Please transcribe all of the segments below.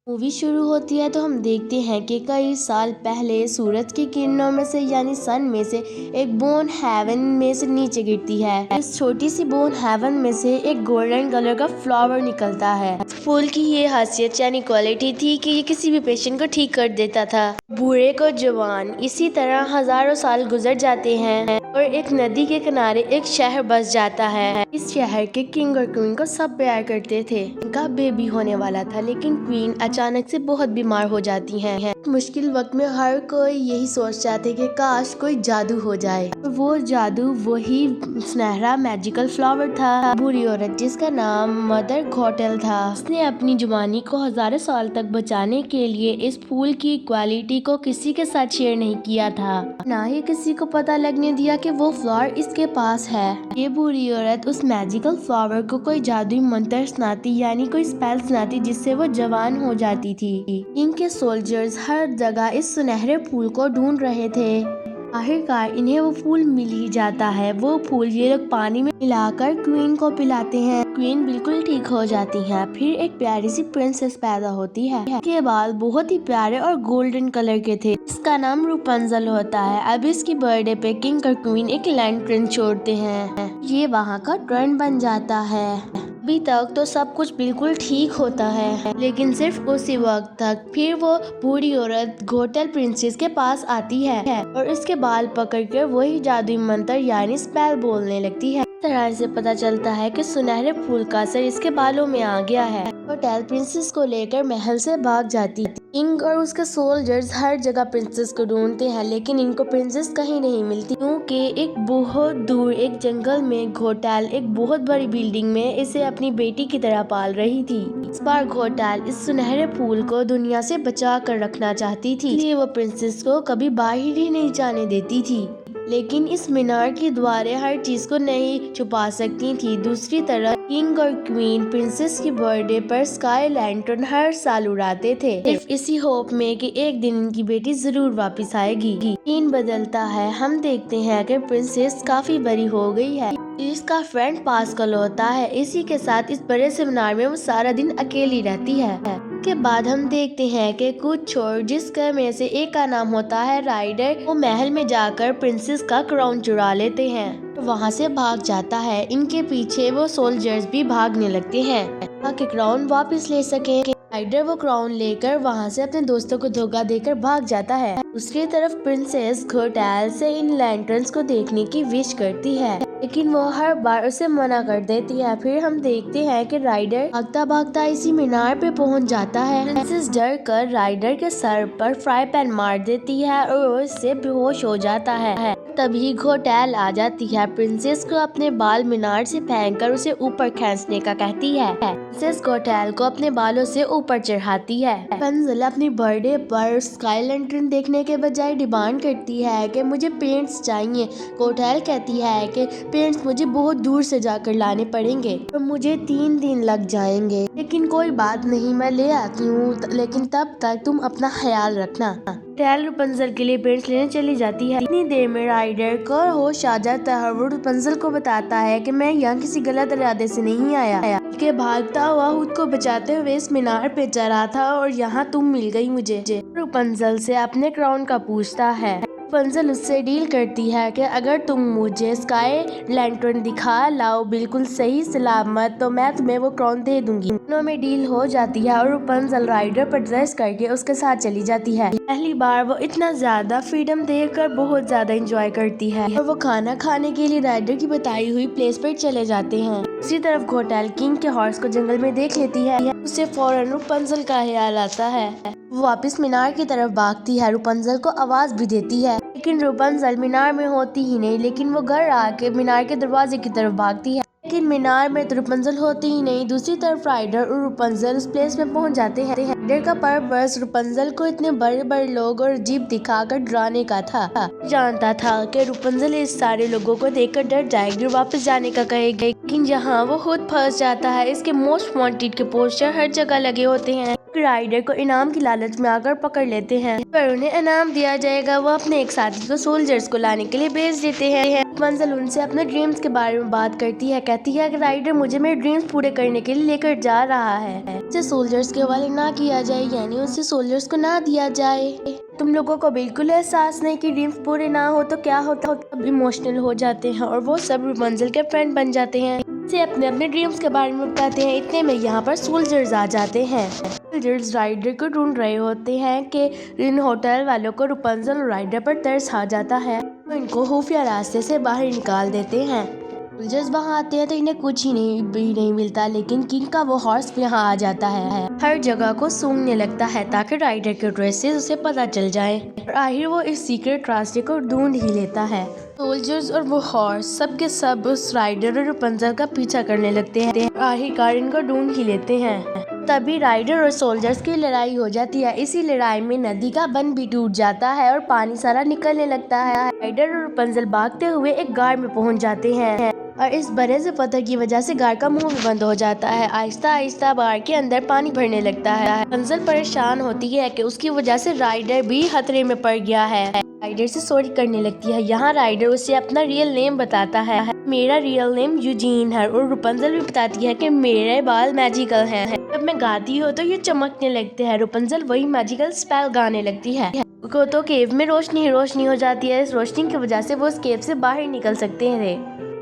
Movie शुरू होती है तो हम देखते हैं कि कई साल पहले सूरज की किरणों में से यानी सन में से एक बोन हेवन में से नीचे गिरती है। इस छोटी सी बोन हेवन में से एक गोल्डन कलर का फ्लावर निकलता है। फूल की ये खासियत यानी क्वालिटी थी कि ये किसी भी पेशेंट को ठीक कर देता था, बूढ़े को जवान। इसी तरह हजारों साल गुजर जाते हैं और एक नदी के किनारे एक शहर बस जाता है। इस शहर के किंग और क्वीन को सब प्यार करते थे। उनका बेबी होने वाला था, लेकिन क्वीन अचानक से बहुत बीमार हो जाती हैं। मुश्किल वक्त में हर कोई यही सोचता था कि काश कोई जादू हो जाए। वो जादू वही सुनहरा मैजिकल फ्लावर था। बुरी औरत जिसका नाम मदर घोटल था, उसने अपनी जवानी को हजारों साल तक बचाने के लिए इस फूल की क्वालिटी को किसी के साथ शेयर नहीं किया था, ना ही किसी को पता लगने दिया कि वो फ्लावर इसके पास है। ये बुरी औरत उस मैजिकल फ्लावर को कोई जादुई मंत्र सुनाती यानी कोई स्पेल सुनाती जिससे वो जवान हो जाती थी। इनके सोल्जर्स हर जगह इस सुनहरे फूल को ढूंढ रहे थे। आखिरकार इन्हें वो फूल मिल ही जाता है। वो फूल ये लोग पानी में मिलाकर क्वीन को पिलाते हैं। क्वीन बिल्कुल ठीक हो जाती है। फिर एक प्यारी सी प्रिंसेस पैदा होती है। इसके बाल बहुत ही प्यारे और गोल्डन कलर के थे। इसका नाम रूपंजल होता है। अब इसकी बर्थडे पे किंग और क्वीन एक लैंटर्न छोड़ते हैं। ये वहाँ का ट्रेंड बन जाता है। अभी तक तो सब कुछ बिल्कुल ठीक होता है, लेकिन सिर्फ उसी वक्त तक। फिर वो बूढ़ी औरत घोटल प्रिंसेस के पास आती है और इसके बाल पकड़कर वही जादुई मंत्र यानी स्पेल बोलने लगती है। इस तरह से पता चलता है कि सुनहरे फूल का असर इसके बालों में आ गया है। घोटल प्रिंसेस को लेकर महल से भाग जाती है। किंग और उसके सोल्जर्स हर जगह प्रिंसेस को ढूंढते हैं, लेकिन इनको प्रिंसेस कहीं नहीं मिलती, क्योंकि एक बहुत दूर एक जंगल में घोटाल एक बहुत बड़ी बिल्डिंग में इसे अपनी बेटी की तरह पाल रही थी। इस बार घोटाल इस सुनहरे फूल को दुनिया से बचा कर रखना चाहती थी, इसलिए वो प्रिंसेस को कभी बाहर ही नहीं जाने देती थी। लेकिन इस मीनार की दीवारें हर चीज को नहीं छुपा सकती थी। दूसरी तरफ किंग और क्वीन प्रिंसेस की बर्थडे पर स्काई लैंटर्न हर साल उड़ाते थे, सिर्फ इसी होप में कि एक दिन इनकी बेटी जरूर वापस आएगी। सीन बदलता है। हम देखते हैं कि प्रिंसेस काफी बड़ी हो गई है। इसका फ्रेंड पास्कल होता है। इसी के साथ इस बड़े से मीनार में वो सारा दिन अकेली रहती है। के बाद हम देखते हैं कि कुछ चोर, जिसका में से एक का नाम होता है राइडर, वो महल में जाकर प्रिंसेस का क्राउन चुरा लेते हैं, वहाँ से भाग जाता है। इनके पीछे वो सोल्जर्स भी भागने लगते हैं ताकि क्राउन वापस ले सके। राइडर वो क्राउन लेकर वहाँ से अपने दोस्तों को धोखा देकर भाग जाता है। दूसरी तरफ प्रिंसेस घोटाल से इन लैंटर्न्स को देखने की विश करती है, लेकिन वो हर बार उसे मना कर देती है। फिर हम देखते हैं कि राइडर भागता भागता इसी मीनार पे पहुंच जाता है। प्रिंसेस डर कर राइडर के सर पर फ्राई पैन मार देती है और वो इससे बेहोश हो जाता है। तभी घोटाल आ जाती है। प्रिंसेस को अपने बाल मीनार से फेंककर उसे ऊपर खींचने का कहती है। प्रिंसेस घोटाल को अपने बालों से ऊपर चढ़ाती है। रपुंज़ल अपनी बर्थडे पर स्काई लैंटर्न देखने के बजाय डिमांड करती है कि मुझे पेंट्स चाहिए। घोटाल कहती है कि पेंट्स मुझे बहुत दूर से जाकर लाने पड़ेंगे और मुझे 3 दिन लग जाएंगे, लेकिन कोई बात नहीं, मैं ले आती हूँ, लेकिन तब तक तुम अपना ख्याल रखना। घोटाल रपुंज़ल के लिए पेंट्स लेने चली जाती है। इतनी देर में राइडर को होश आ जाता है। वो रपुंज़ल को बताता है कि मैं यहाँ किसी गलत इरादे से नहीं आया, के भागता हुआ खुद को बचाते हुए इस मीनार पे चढ़ा था और यहाँ तुम मिल गई मुझे। रपुंज़ल से अपने क्राउन का पूछता है। रपुंज़ल उससे डील करती है कि अगर तुम मुझे स्काई लैंटर्न दिखा लाओ बिल्कुल सही सलामत, तो मैं तुम्हें वो क्राउन दे दूंगी। दोनों में डील हो जाती है और रपुंज़ल राइडर पर ड्रेस करके उसके साथ चली जाती है। पहली बार वो इतना ज्यादा फ्रीडम देखकर बहुत ज्यादा एंजॉय करती है और वो खाना खाने के लिए राइडर की बताई हुई प्लेस पर चले जाते हैं। दूसरी तरफ घोटाल किंग के हॉर्स को जंगल में देख लेती है। उससे फौरन रपुंज़ल का ख्याल आता है। वो वापस मीनार की तरफ भागती है। रपुंज़ल को आवाज भी देती है, लेकिन रपुंज़ल मीनार में होती ही नहीं, लेकिन वो घर आके मीनार के दरवाजे की तरफ भागती है, लेकिन मीनार में तो रपुंज़ल होती ही नहीं। दूसरी तरफ राइडर और रपुंज़ल उस प्लेस में पहुंच जाते हैं। राइडर का पर्पस रपुंज़ल को इतने बड़े बड़े लोग और जीप दिखाकर डराने का था। जानता था कि रपुंज़ल इस सारे लोगों को देखकर डर जाएगी और वापस जाने का कहेगी, लेकिन यहाँ वो खुद फंस जाता है। इसके मोस्ट वांटेड के पोस्टर हर जगह लगे होते हैं। राइडर को इनाम की लालच में आकर पकड़ लेते हैं, पर उन्हें इनाम दिया जाएगा वो अपने एक साथी को सोल्जर्स को लाने के लिए भेज देते हैं। मंजिल उनसे अपने ड्रीम्स के बारे में बात करती है, कहती है कि राइडर मुझे मेरे ड्रीम्स पूरे करने के लिए लेकर जा रहा है, उसे सोल्जर्स के हवाले ना किया जाए, यानी उसे सोल्जर्स को ना दिया जाए। तुम लोगों को बिल्कुल एहसास नहीं कि ड्रीम्स पूरे ना हो तो क्या होता है। सब इमोशनल हो जाते हैं और वो सब मंजिल के फ्रेंड बन जाते हैं, से अपने अपने ड्रीम्स के बारे में बताते हैं। इतने में यहाँ पर सोल्जर्स आ जाते हैं। सोल्जर्स राइडर को ढूंढ रहे होते हैं कि इन होटल वालों को रपुंज़ल और राइडर पर तरस आ जाता है, तो इनको खुफिया रास्ते से बाहर निकाल देते हैं। सोल्जर्स वहाँ आते हैं तो इन्हें कुछ ही नहीं मिलता, लेकिन किंग का वो हॉर्स यहाँ आ जाता है, हर जगह को सूंघने लगता है ताकि राइडर के ड्रेस से उसे पता चल जाए, और आखिर वो इस सीक्रेट रास्ते को ढूंढ ही लेता है। सोल्जर्स और वो हॉर्स सब के सब उस राइडर और रपुंज़ल का पीछा करने लगते हैं, आखिरकार इनको ढूंढ ही लेते हैं। तभी राइडर और सोल्जर्स की लड़ाई हो जाती है। इसी लड़ाई में नदी का बंद भी टूट जाता है और पानी सारा निकलने लगता है। राइडर और रपुंज़ल भागते हुए एक गाड़ में पहुंच जाते हैं, और इस बड़े से पत्थर की वजह से गाड़ का मुंह भी बंद हो जाता है। आहिस्ता आहिस्ता गाड़ के अंदर पानी भरने लगता है। रपुंज़ल परेशान होती है कि उसकी वजह से राइडर भी खतरे में पड़ गया है। राइडर से सॉरी करने लगती है। यहाँ राइडर उसे अपना रियल नेम बताता है, मेरा रियल नेम यूजीन है, और रपुंज़ल भी बताती है कि मेरे बाल मैजिकल हैं। जब मैं गाती हूँ तो ये चमकने लगते हैं। रपुंज़ल वही मैजिकल स्पेल गाने लगती है तो केव में रोशनी ही रोशनी हो जाती है। इस रोशनी की वजह से वो उस केव से बाहर निकल सकते हैं।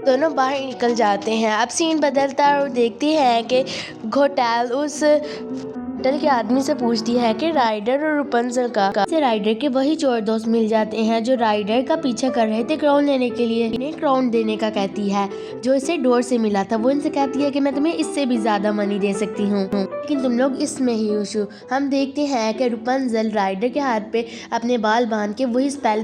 दोनों बाहर निकल जाते हैं। अब सीन बदलता है और देखते हैं कि घोटाल उस होटल के आदमी से पूछती है कि राइडर और रपुंज़ल से राइडर के वही चोर दोस्त मिल जाते हैं जो राइडर का पीछा कर रहे थे क्राउन लेने के लिए। इन्हें क्राउन देने का कहती है जो इसे डोर से मिला था। वो इनसे कहती है कि मैं तुम्हें इससे भी ज्यादा मनी दे सकती हूँ, लेकिन तुम लोग इसमें ही खुश हो। हम देखते हैं कि रपुंज़ल राइडर के हाथ पे अपने बाल बांध के वही स्पेल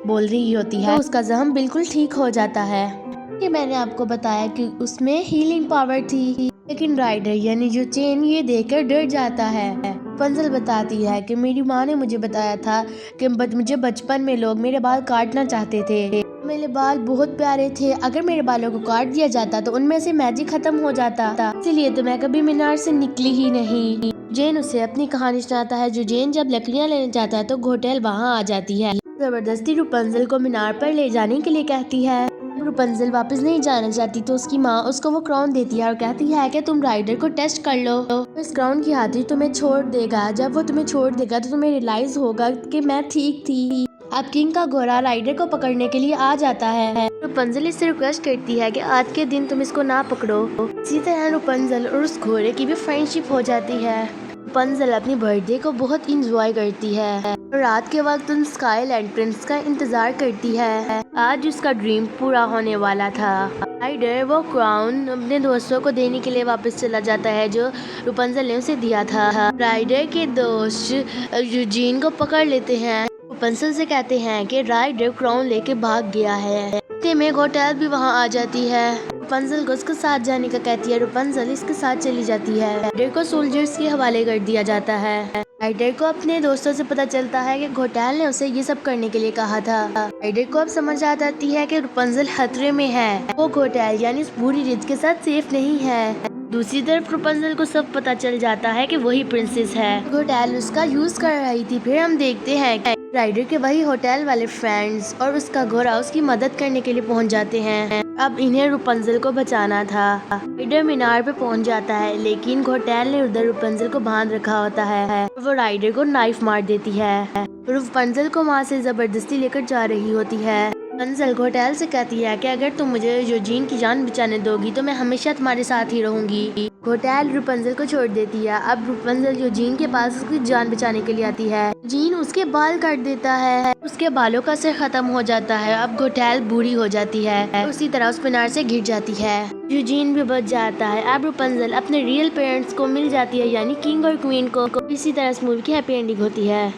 बोल रही होती है, तो उसका जख्म बिल्कुल ठीक हो जाता है। कि मैंने आपको बताया कि उसमें हीलिंग पावर थी, लेकिन राइडर यानी जो चेन ये देखकर डर जाता है। रपुंज़ल बताती है कि मेरी माँ ने मुझे बताया था कि मुझे बचपन में लोग मेरे बाल काटना चाहते थे। मेरे बाल बहुत प्यारे थे, अगर मेरे बालों को काट दिया जाता तो उनमें से मैजिक खत्म हो जाता, इसीलिए तो मैं कभी मीनार से निकली ही नहीं। जेन उसे अपनी कहानी सुनाता है। जो जेन जब लकड़ियाँ लेने जाता है तो घोटाल वहाँ आ जाती है, जबरदस्ती रपुंज़ल को मीनार पर ले जाने के लिए कहती है। रपुंज़ल वापस नहीं जाना चाहती तो उसकी माँ उसको वो क्राउन देती है और कहती है कि तुम राइडर को टेस्ट कर लो, तो इस क्राउन की खातिर तुम्हें छोड़ देगा। जब वो तुम्हें छोड़ देगा तो तुम्हें रियलाइज होगा कि मैं ठीक थी। अब किंग का घोड़ा राइडर को पकड़ने के लिए आ जाता है। रपुंज़ल इससे रिक्वेस्ट करती है कि आज के दिन तुम इसको ना पकड़ो। इसी तरह रपुंज़ल और उस घोड़े की भी फ्रेंडशिप हो जाती है। रपुंज़ल अपनी बर्थडे को बहुत इंजॉय करती है और रात के वक्त उन स्काईलैंड प्रिंस का इंतजार करती है। आज उसका ड्रीम पूरा होने वाला था। राइडर वो क्राउन अपने दोस्तों को देने के लिए वापस चला जाता है जो रपुंज़ल ने उसे दिया था। राइडर के दोस्त यूजीन को पकड़ लेते हैं। रपुंज़ल से कहते हैं कि राइडर क्राउन लेके भाग गया है। इतने में घोटाल भी वहाँ आ जाती है। रपुंज़ल को उसके साथ जाने का कहती है। रपुंज़ल इसके साथ चली जाती है। राइडर को सोल्जर्स के हवाले कर दिया जाता है। राइडर को अपने दोस्तों से पता चलता है कि घोटाल ने उसे ये सब करने के लिए कहा था। राइडर को अब समझ आ जाती है कि रपुंज़ल खतरे में है। वो घोटाल यानी उस बुरी रिच के साथ सेफ नहीं है। दूसरी तरफ रपुंज़ल को सब पता चल जाता है कि वही प्रिंसेस है। घोटाल उसका यूज कर रही थी। फिर हम देखते हैं राइडर के वही होटल वाले फ्रेंड्स और उसका घोड़ा उसकी मदद करने के लिए पहुंच जाते हैं। अब इन्हें रपुंज़ल को बचाना था। राइडर मीनार पे पहुंच जाता है, लेकिन घोटाल ने उधर रपुंज़ल को बांध रखा होता है। वो राइडर को नाइफ मार देती है। रपुंज़ल को वहाँ से जबरदस्ती लेकर जा रही होती है। रपुंज़ल घोटाल से कहती है कि अगर तुम मुझे यूजीन की जान बचाने दोगी तो मैं हमेशा तुम्हारे साथ ही रहूंगी। घोटाल रपुंज़ल को छोड़ देती है। अब रपुंज़ल यूजीन के पास उसकी जान बचाने के लिए आती है। यूजीन उसके बाल काट देता है। उसके बालों का असर खत्म हो जाता है। अब घोटाल बूढ़ी हो जाती है। उसी तरह उस मीनार से गिर जाती है। यूजीन भी बच जाता है। अब रपुंज़ल अपने रियल पेरेंट्स को मिल जाती है, यानी किंग और क्वीन को। इसी तरह इस मूवी की हैप्पी एंडिंग होती है।